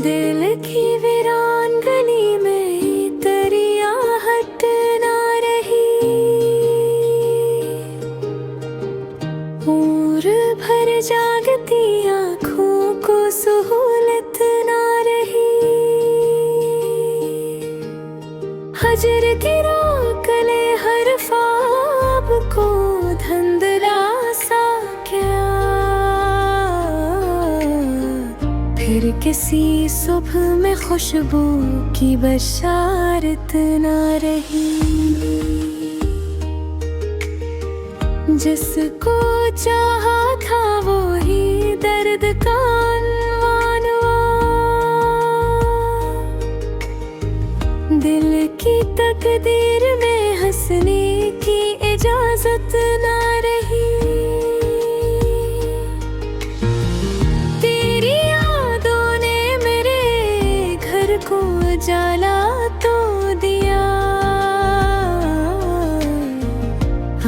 दिल की वीरान गली में तेरी आहट ना रही। और भर जागती आँखों को सहूलत ना रही। हजर गिरा कले हर ख्वाब को धुंधला सा क्या। फिर किसी सुबह में खुशबू की बशारत ना रही। जिसको चाहा था वो ही दर्द का अनवान हुआ। दिल की तकदीर में हंसने की इजाजत ना रही। तेरी यादों ने मेरे घर को उजाला तो दिया।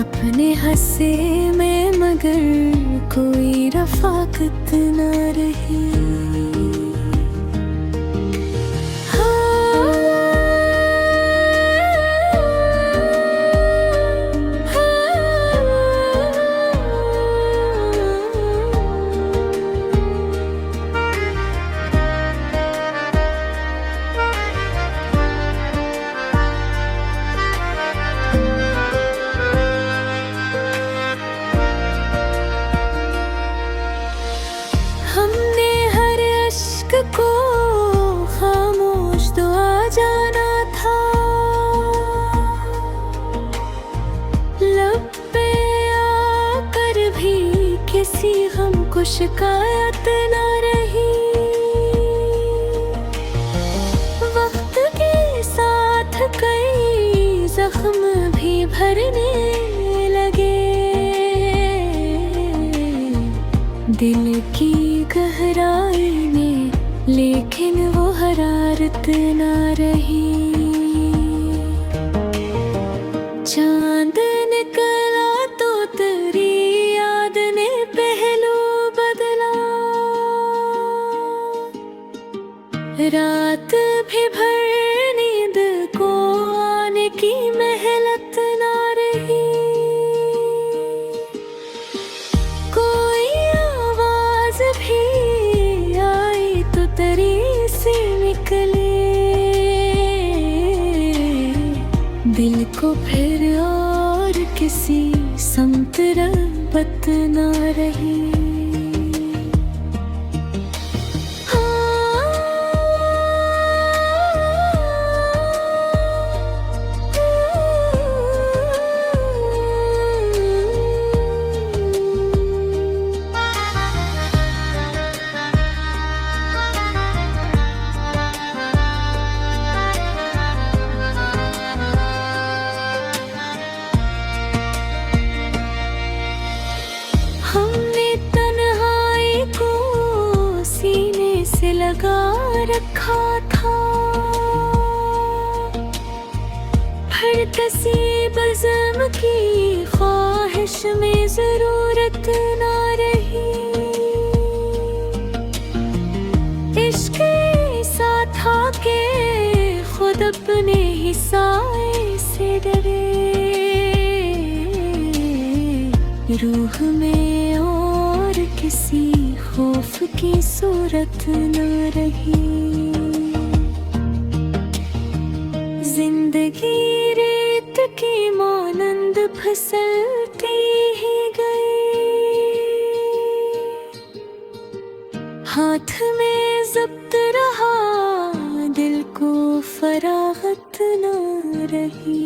अपने हंसे में मगर कोई रफाकत ना रही। हमने हर अश्क को खामोश दुआ जाना था। लब पे आकर भी किसी गम को शिकायत ना रही। वक्त के साथ कई जख्म भी भरने लगे। दिल की गहराई में लेकिन वो हरारत ना रही। चांद निकला तो तेरी याद ने पहलू बदला। रात भी भर नींद को आने की मेहनत ना रही। कोई आवाज भी आई तो तेरी से निकले। दिल को फिर और किसी समत रग़बत ना रही। हमने तन्हाई को सीने से लगा रखा था। हर किसी बज़म की ख्वाहिश में ज़रूरत ना रही। इश्क़ ऐसा था कि खुद अपने ही साए से डरे। रूह में और किसी खौफ की सूरत न रही। जिंदगी रेत की मानंद फिसलती ही गई। हाथ में ज़ब्त रहा दिल को फरागत न रही।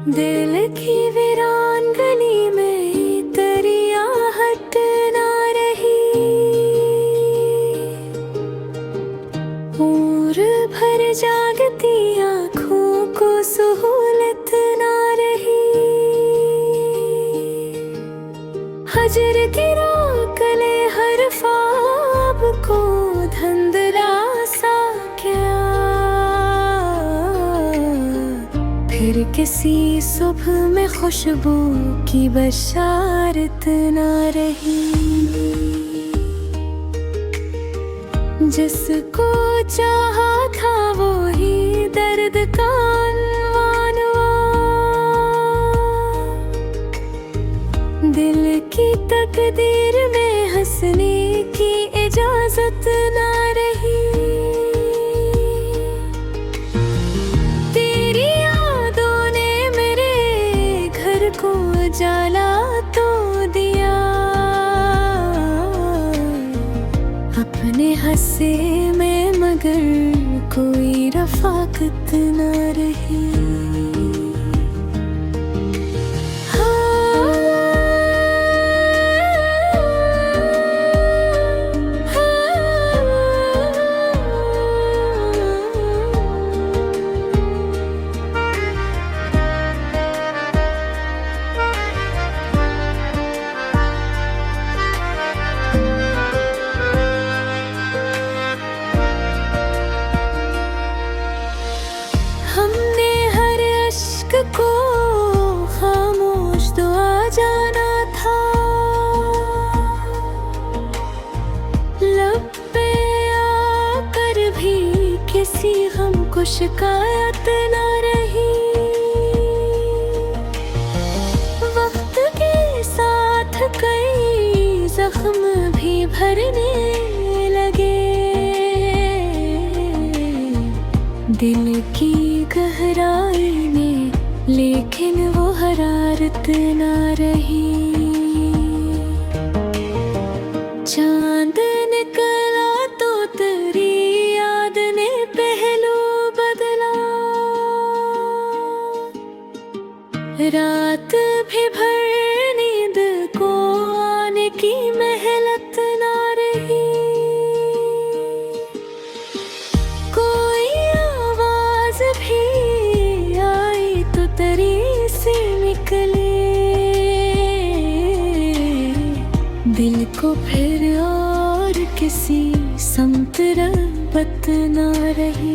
दिल की वीरान गली में तेरी आहट ना रही। और भर जागती आँखों को सहूलत ना रही। को धुंधला सा क्या, फिर किसी सुबह में खुशबू की बशारत ना रही। जिसको चाहा था वो ही दर्द का अनवान हुआ, दिल की तकदीर में हंसने की इजाजत ना रही। तेरी यादों ने मेरे घर को उजाला तो दिया, अपने हंसे में मगर कोई रफाकत ना रही। हमने हर अश्क को खामोश दुआ जाना था, लब पे आकर भी किसी गम को शिकायत ना रही। वक्त के साथ कई जख्म भी भरने लगे, दिल की गहराई में लेकिन वो हरारत ना रही। चांद निकला तो तेरी याद ने पहलू बदला, रात भी भर नींद को आने की मेहनत ना रही। दिल को फिर और किसी समत रग़बत ना रही।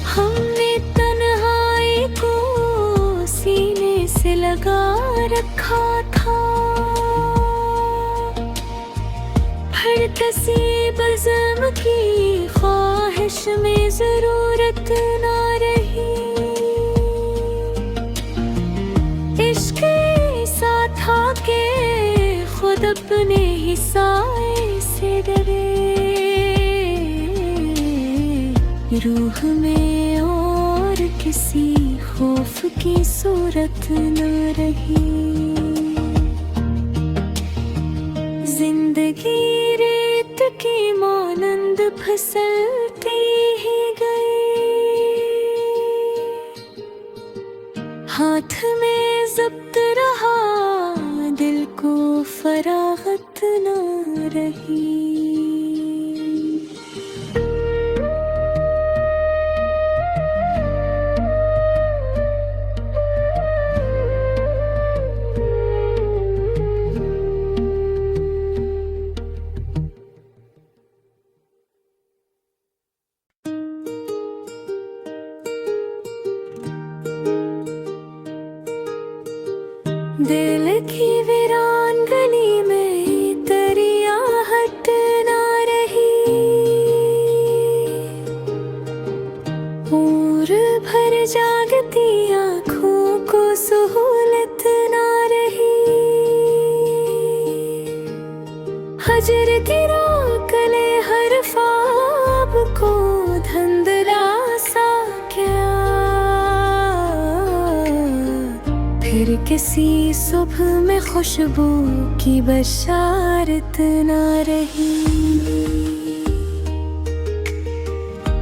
हमने तन्हाई को सीने से लगा रखा था, हर किसी बज़म की ख्वाहिश में ज़रूरत ना रही। इश्क़ ऐसा था कि खुद अपने ही साए से डरे, रूह में और किसी खौफ की सूरत न रही। जिंदगी रेत की मानंद फिसलती ही गई, हाथ में ज़ब्त रहा दिल को फरागत न रही। दिल की वीरान गली में तेरी आहट ना रही, और भर जागती आँखों को सहूलत ना रही। हजर गिरा कले हर ख्वाब को धुंधला सा क्या, फिर किसी सुबह में खुशबू की बशारत ना रही।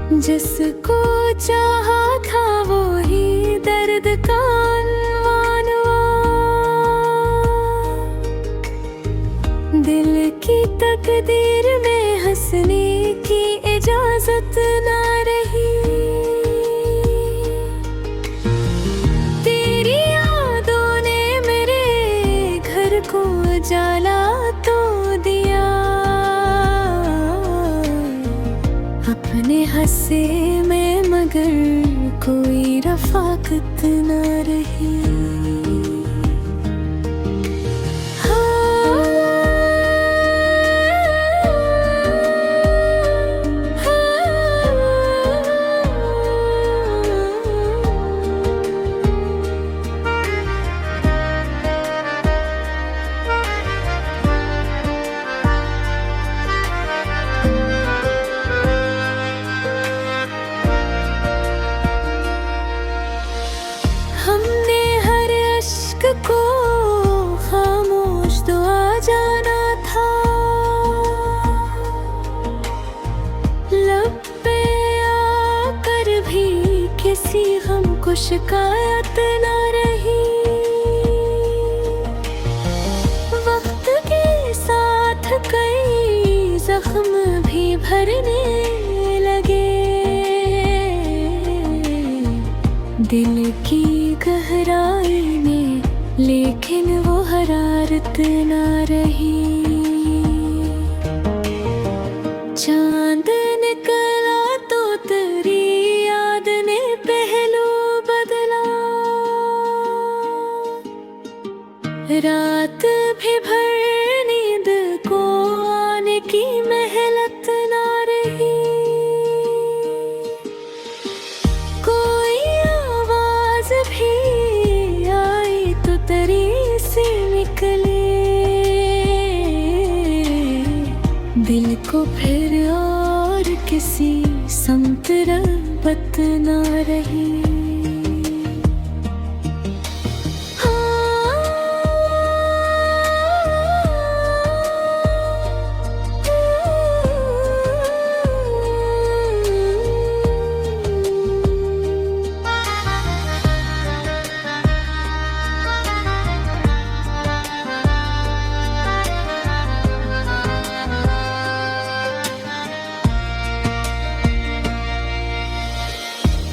जिसको चाहा था वो ही दर्द का अनवान हुआ। दिल की तकदीर में हंसने की इजाजत ना रही। तेरी यादों ने मेरे घर को उजाला तो दिया, अपने हंसे में मगर कोई रफाकत न रही। हमने हर अश्क को खामोश दुआ जाना था, लब पे आकर भी किसी गम को शिकायत ना रही। वक्त के साथ कई जख्म भी भरने लगे, दिल की गहराई में लेकिन वो हरारत ना रही। चांद निकला तो तेरी याद ने पहलू बदला, रात भी भर नींद को आने की मेहनत ना रही। कोई आवाज भी आई तो तेरी से निकले, दिल को फिर और किसी समत रग़बत ना रही।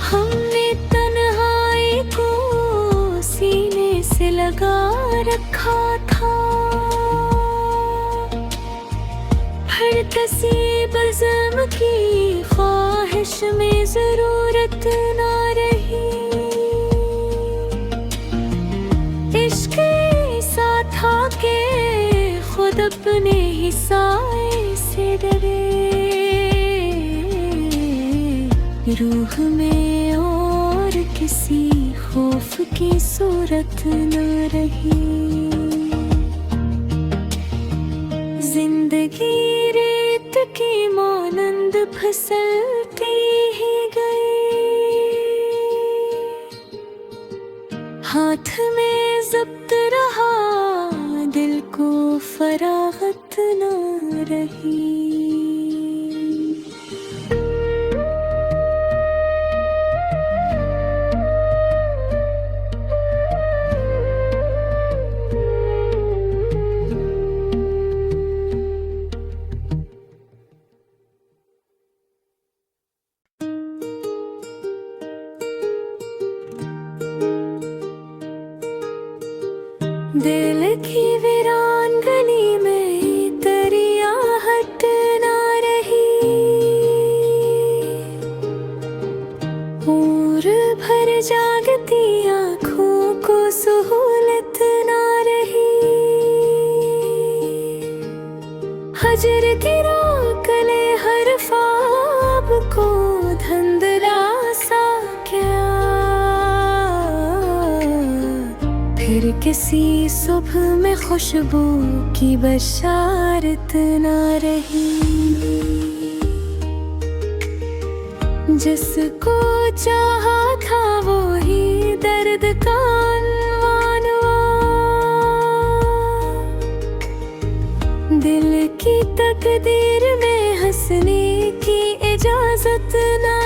हमने तन्हाई को सीने से लगा रखा था, हर तसीब ज़म की ख्वाहिश में ज़रूरत ना रही। इश्क़ ऐसा था कि खुद अपने ही साए से डरे, रूह में और किसी खौफ की सूरत न रही। जिंदगी रेत की मानंद फिसलती ही गई, हाथ में ज़ब्त रहा दिल को फरागत न रही। दिल की वीरान गली में तेरी आहट ना रही, और भर जागती आँखों को सहूलत ना रही। हजर गिरा कले हर ख्वाब को धंधला सा क्या, फिर किसी सुबह में खुशबू की बशारत ना रही। जिसको चाहा था वो ही दर्द का अनवान हुआ। दिल की तकदीर में हंसने की इजाजत ना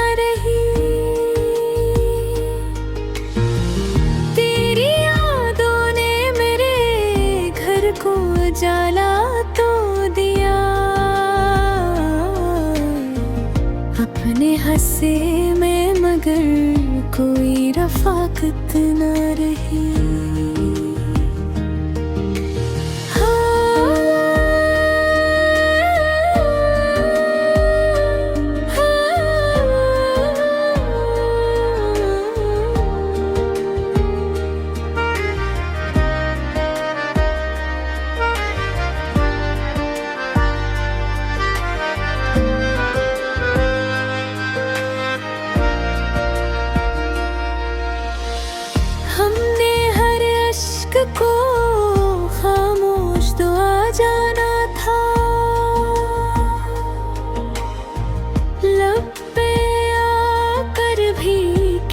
हंसे में मगर कोई रफाकत न रही। हमने हर अश्क को खामोश दुआ जाना था, लब पे आकर भी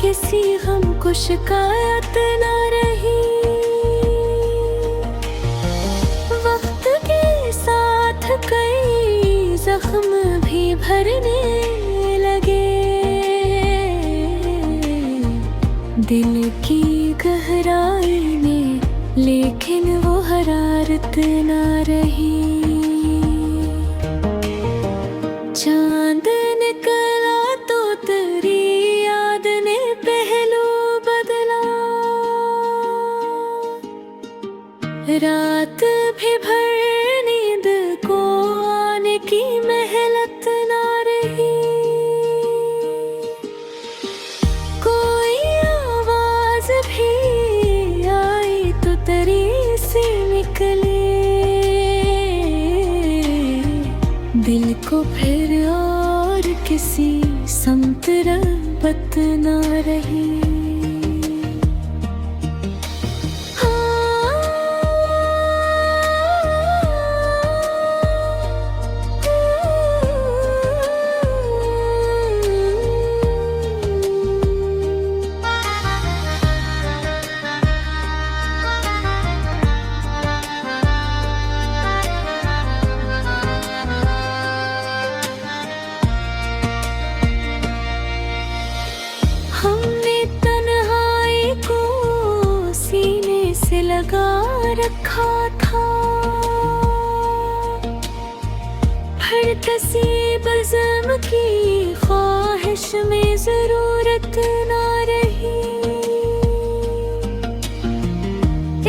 किसी गम को शिकायत न रही। वक्त के साथ कई जख्म भी भरने लगे, दिल की गहराई में लेकिन वो हरारत ना रही। चांद निकला तो तेरी याद ने पहलू बदला, रात भी भर नींद को आने की मेहनत ना रही। दिल को फिर और किसी समत रग़बत न रही। हमने तन्हाई को सीने से लगा रखा था, हर तसीब ज़म की ख्वाहिश में ज़रूरत ना रही।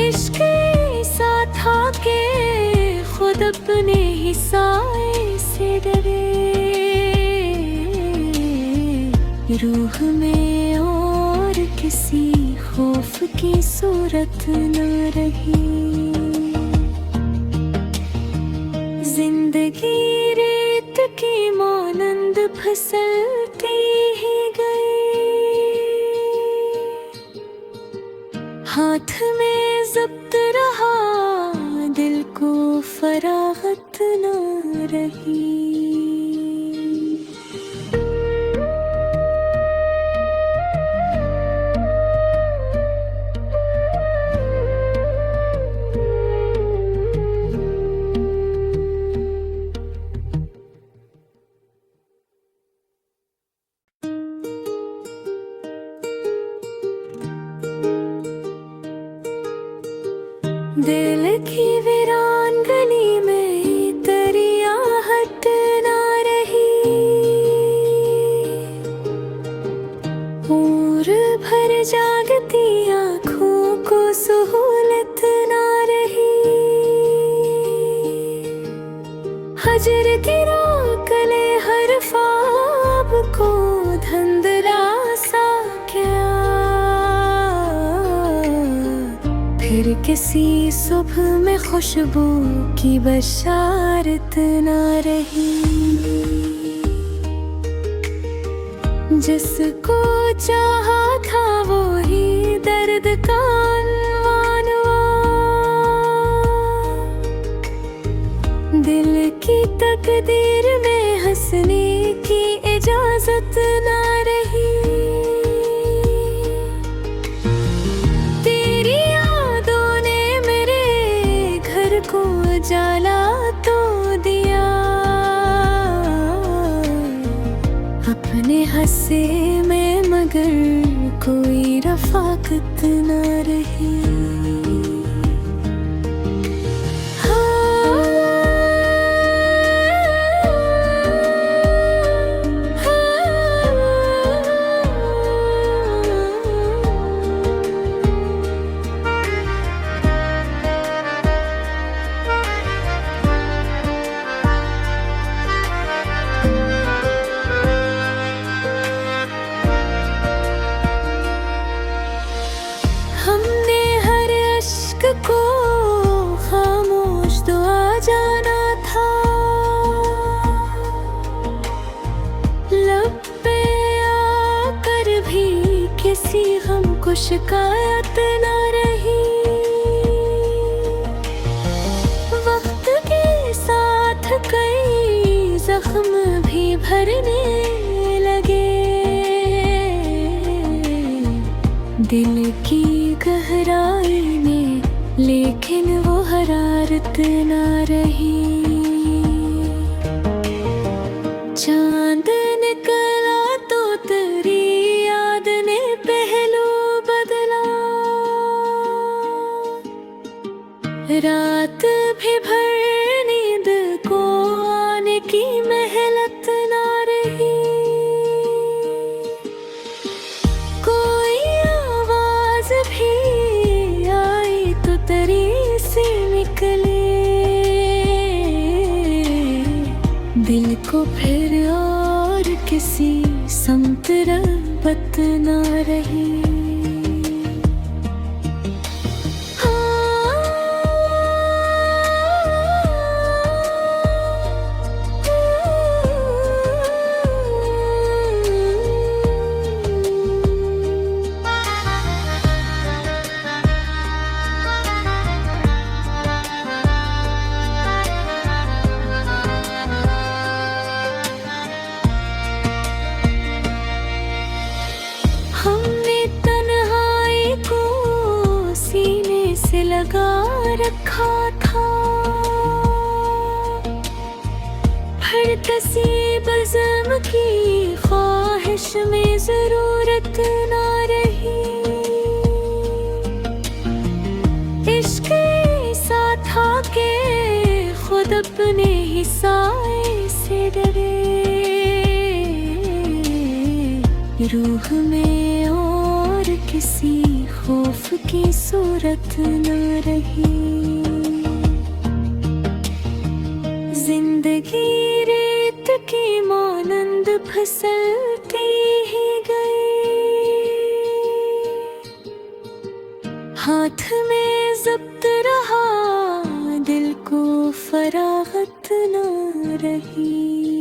इश्क़ ऐसा था कि खुद अपने ही साए से डरे, रूह में और किसी खौफ की सूरत न रही। जिंदगी रेत की मानंद फिसलती ही गई, हाथ में ज़ब्त रहा दिल को फरागत न रही। दिल की वीरान गली में तेरी आहट ना रही, और भर जागती आँखों को सहूलत ना रही। हजर गिरा कले हर ख्वाब को धंधला सा क्या, फिर किसी सुबह में खुशबू की बशारत ना रही। जिसको चाहा था वो ही दर्द का अनवान हुआ, दिल की तकदीर में हंसने की इजाजत ना रही। जाला तो दिया अपने हंसे में मगर कोई रफाकत न रही। हाँ, हाँ, किसी हमको शिकायत न रही। वक्त के साथ कई जख्म भी भरने लगे, दिल की गहराई में लेकिन वो हरारत न रही। चांद निकला तो तेरी याद ने पहलू बदला, रात भी भर नींद को आने की मेहनत ना रही। कोई आवाज भी आई तो तेरी से निकले, दिल को फिर और किसी समत रग़बत ना रही। हमने तन्हाई को सीने से लगा रखा था, हर तसीब ज़म की ख्वाहिश में ज़रूरत ना रही। इश्क़ ऐसा था कि खुद अपने ही साए से डरे, रूह में और किसी खौफ की सूरत न रही। जिंदगी रेत की मानंद फिसलती ही गई, हाथ में ज़ब्त रहा दिल को फरागत न रही।